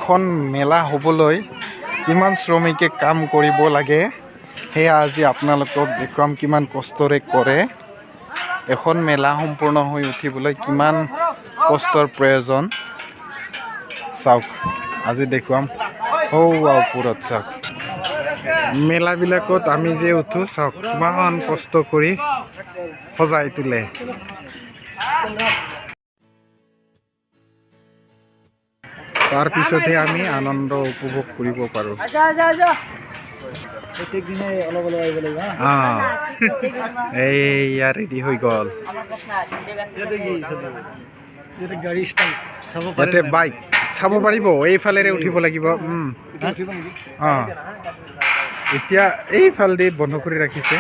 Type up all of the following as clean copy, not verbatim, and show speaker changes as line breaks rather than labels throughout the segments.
এখন মেলা হ'বলৈ কিমান শ্ৰমিকে কাম কৰিব লাগে সেয়া আজি আপোনালোকক দেখুৱাম কিমান কষ্টৰে কৰে এখন মেলা সম্পূৰ্ণ হৈ উঠিবলৈ কিমান কষ্টৰ প্ৰয়োজন চাওক আজি দেখুৱাম ওপৰত চাওক মেলাবিলাকত আমি যে উঠো চাওক কিমান কষ্ট কৰি সজাই তোলে তাৰ পিছতে আমি আনন্দ উপভোগ কৰিব পাৰো এইয়া ৰেডি হৈ গ'ল ইয়াতে বাইক চাব পাৰিব এইফালেৰে উঠিব লাগিব এতিয়া এইফালেদি বন্ধ কৰি ৰাখিছে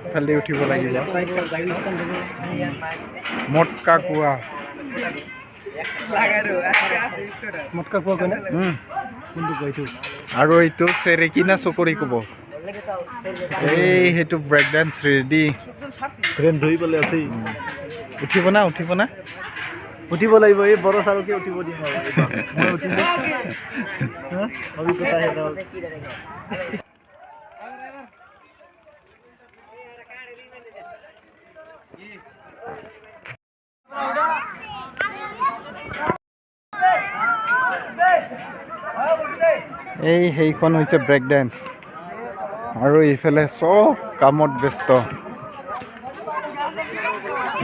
এইফালেদি উঠিব লাগিব মটকা কোৱা আৰু এইটো চেৰেকিনা চকৰি ক'ব এই সেইটো ব্ৰেক ডান্স ৰেডি উঠিব না উঠিব লাগিব এই বড় চালকে উঠিব দিম এই সেইখন হৈছে ব্ৰেক ডান্স আৰু এইফালে চব কামত ব্যস্ত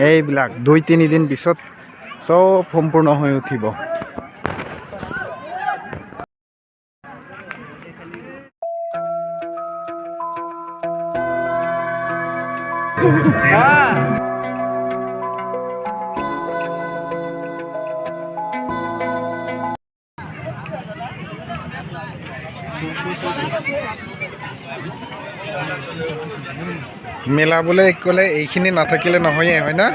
এইবিলাক 2-3 দিন পিছত চব সম্পূৰ্ণ হৈ উঠিব মেলা বোলে ক'লে এইখিনি নাথাকিলে নহয়ে হয় না